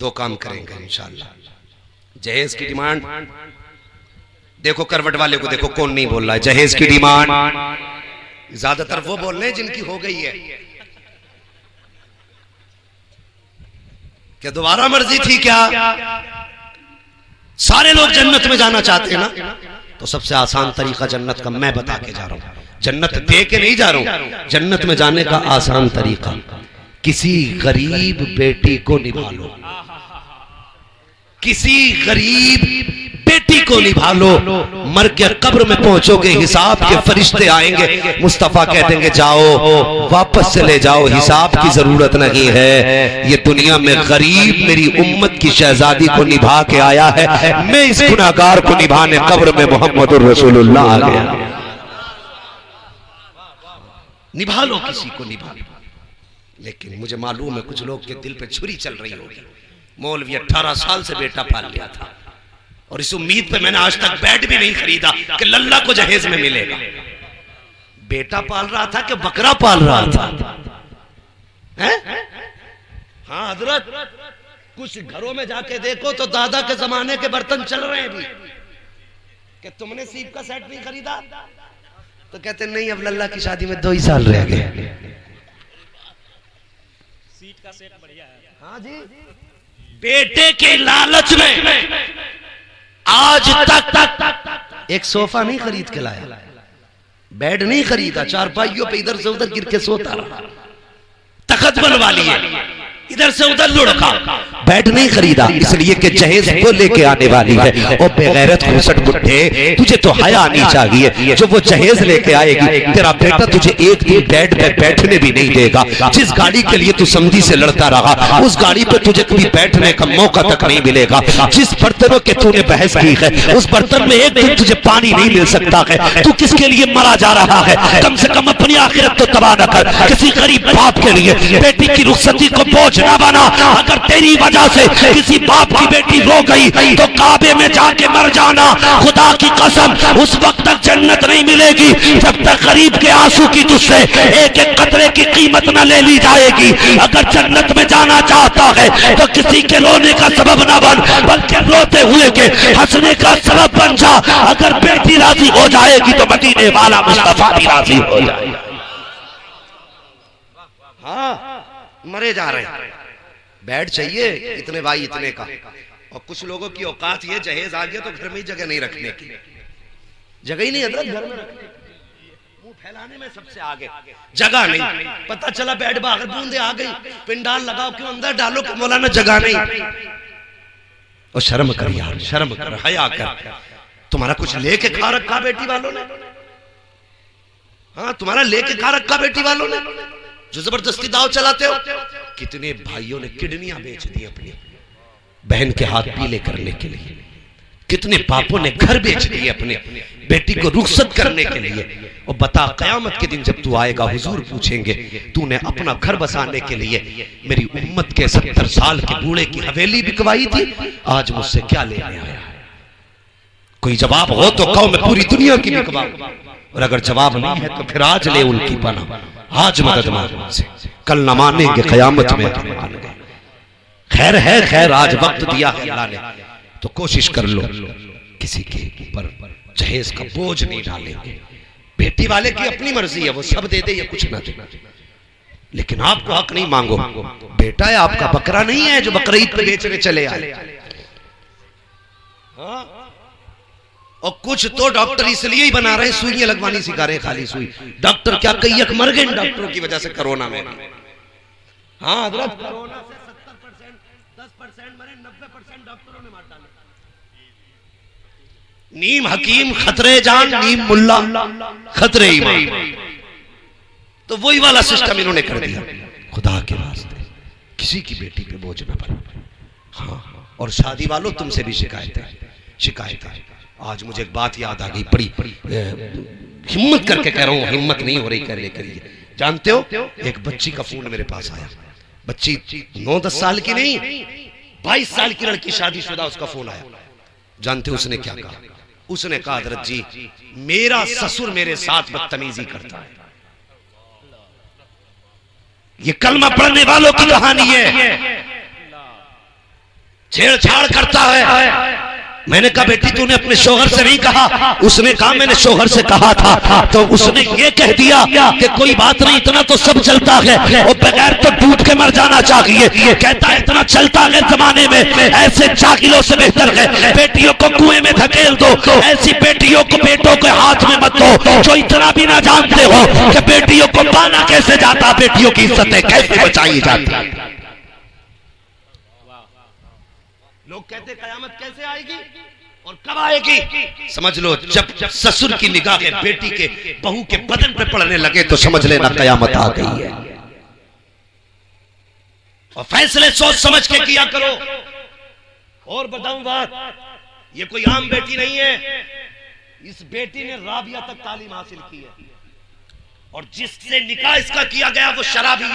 दो काम करेंगे इंशाअल्लाह। जहेज की डिमांड देखो, करवट वाले को देखो कौन नहीं बोल रहा है जहेज की डिमांड। ज्यादातर वो बोल रहे हैं जिनकी हो गई है। क्या दोबारा मर्जी थी क्या? सारे लोग जन्नत में जाना चाहते हैं ना, तो सबसे आसान तरीका जन्नत का मैं बता के जा रहा हूं। जन्नत दे के नहीं जा रहा हूं, जन्नत में जाने का आसान तरीका, किसी गरीब बेटी को निभा लो। किसी गरीब बेटी को निभा लो, मर के कब्र में पहुंचोगे, हिसाब के फरिश्ते आएंगे, मुस्तफा कह देंगे जाओ वापस चले जाओ, हिसाब की जरूरत नहीं है। ये दुनिया में गरीब मेरी उम्मत की शहजादी को निभा के आया है, मैं इस गुनाहगार को निभाने कब्र में मोहम्मदुर रसूलुल्लाह आ गया। निभा लो, किसी को निभा लो। लेकिन मुझे मालूम है कुछ लोग के दिल पे छुरी चल रही होगी। मौलवी 18 साल से बेटा पाल लिया था और इस उम्मीद पे मैंने आज तक बेड भी नहीं खरीदा कि लल्ला को जहेज में मिलेगा। बेटा पाल रहा था कि बकरा पाल रहा था? हाँ हजरत, कुछ घरों में जाके देखो तो दादा के जमाने के बर्तन चल रहे हैं भी। कि तुमने सीप का सेट नहीं खरीदा? तो कहते नहीं, अब लल्ला की शादी में 2 ही साल रह गए। सीट का सेट बढ़िया है। हाँ जी, बेटे के लालच में आज तक एक सोफा नहीं खरीद के लाया, बेड नहीं खरीदा, चारपाइयों पे इधर से उधर गिर के सोता रहा। तखत बनवा लिए, इधर से उधर लुढ़का, बेड नहीं खरीदा, इसलिए कि जहेज वो लेके आने वाली है। और बेगैरत घुसट बुड्ढे, तुझे तो हया आनी चाहिए। जो वो जहेज लेके आएगी, तेरा बेटा तुझे एक दिन बेड पे बैठने भी नहीं देगा। जिस गाड़ी के लिए तू समधी से लड़ता रहा, उस गाड़ी पे तुझे कभी बैठने का मौका तक नहीं मिलेगा। जिस बर्तनों के तूने बहस की है, उस बर्तन में एक दिन तुझे पानी नहीं मिल सकता है। तू किसके लिए मरा जा रहा है? कम से कम अपनी आखिरत तो तबाह न कर। किसी गरीब बाप के लिए बेटी की रुखसती को बोझ ना बना। अगर तेरी वजह से किसी बाप की बेटी रो गई तो काबे में जाके मर जाना। खुदा की कसम, उस वक्त तक जन्नत नहीं मिलेगी जब तक गरीब के आंसू की तुझसे एक एक कतरे की कीमत न ले ली जाएगी। अगर जन्नत में जाना चाहता है तो किसी के रोने का सबब न बन, बल्कि रोते हुए के हंसने का सबब बन जा। अगर बेटी राजी हो जाएगी तो मदीने वाला मुस्तफा भी राजी हो जाएगा। हाँ, मरे जा रहे हैं, बेड चाहिए इतने भाई इतने का। और कुछ लोगों की औकात ये, जहेज आ गया तो घर में ही जगह नहीं रखने की, जगह ही नहीं हजरत घर में रखने, मुंह फैलाने में सबसे आगे, जगह नहीं। पता चला बेड बाहर बूंदे आ गई, पिंडाल लगाओ क्यों अंदर डालो कि मौलाना जगह नहीं। और शर्म कर यार, शर्म कर, हया कर। तुम्हारा कुछ लेके खा रखा बेटी वालों ने। हाँ, तुम्हारा लेके खा रखा बेटी वालों ने, जो जबरदस्ती दाव चलाते हो। कितने भाइयों ने किडनियां बेच दी अपनी बहन के हाथ पीले करने के लिए। कितने बापों ने घर बेच दिए अपने बेटी को रुखसत करने के लिए। और बता, कयामत के दिन जब तू आएगा, हुजूर पूछेंगे तूने अपना घर बसाने के लिए मेरी उम्मत के 70 साल के बूढ़े की हवेली बिकवाई थी, आज मुझसे क्या लेने आया? कोई जवाब हो तो कहो मैं पूरी दुनिया की बिकवाऊं। और अगर जवाब नहीं है तो फिर आज ले उनकी पनाह, आज मदद मांगो से, कल न मानेंगे कयामत में मान गए। खैर है, खैर आज वक्त दिया है अल्लाह ने, तो कोशिश कर लो किसी के ऊपर जहेज का बोझ नहीं डालेंगे। बेटी वाले की अपनी मर्जी है, वो सब दे दे या कुछ ना दे, लेकिन आपको हक नहीं मांगो। बेटा है आपका, बकरा नहीं है जो बकरीद पे बेचने चले आए। और कुछ तो डॉक्टर इसलिए ही बना रहे हैं, सुइयां लगवानी सिखा रहे हैं, खाली सुई। डॉक्टर क्या कई मर गए डॉक्टरों की वजह से कोरोना में। हाँ हजरत, कोरोना से 70% 10% मरे, 90% डॉक्टरों ने मार डाले। नीम हकीम खतरे जान, नीम मुल्ला खतरे ईमान। तो वही वाला सिस्टम इन्होंने कर दिया। खुदा के वास्ते किसी की बेटी पे बोझ न पड़े। हाँ, और शादी वालों तुमसे भी शिकायत है। आज मुझे एक बात याद आ गई, बड़ी हिम्मत करके कह रहा हूं, हिम्मत नहीं हो रही करने के लिए। जानते हो, एक बच्ची का फोन मेरे पास आया। बच्ची 9-10 साल की नहीं, 22 साल की लड़की, शादीशुदा, उसका फोन आया। जानते हो उसने क्या कहा? उसने कहा हजरत जी, मेरा ससुर मेरे साथ बदतमीजी करता है। ये कलमा पढ़ने वालों की कहानी है। छेड़छाड़ करता है। मैंने कहा बेटी तूने अपने शोहर से नहीं कहा? उसने कहा मैंने शोहर से कहा था। तो उसने ये कह दिया कि कोई बात नहीं, इतना तो सब चलता है, और बगैर तो डूब के मर जाना चाहिए। कहता है इतना चलता है जमाने में, ऐसे जागिलों से बेहतर है बेटियों को कुएं में धकेल दो। ऐसी बेटियों को बेटों के हाथ में मत दो जो इतना भी ना जानते हो कि बेटियों को पाना कैसे जाता, बेटियों की इज्जतें कैसे बचाई जाती। लोग कहते कयामत कैसे आएगी और कब आएगी? समझ लो जब ससुर की निगाहें बेटी के बहू के बदन पे पड़ने लगे तो समझ लेना कयामत आ गई है। और फैसले सोच समझ के किया करो। और बताऊं बात, ये कोई आम बेटी नहीं है। इस बेटी ने राबिया तक तालीम हासिल की है, और जिससे निकाह इसका किया गया वो शराबी है।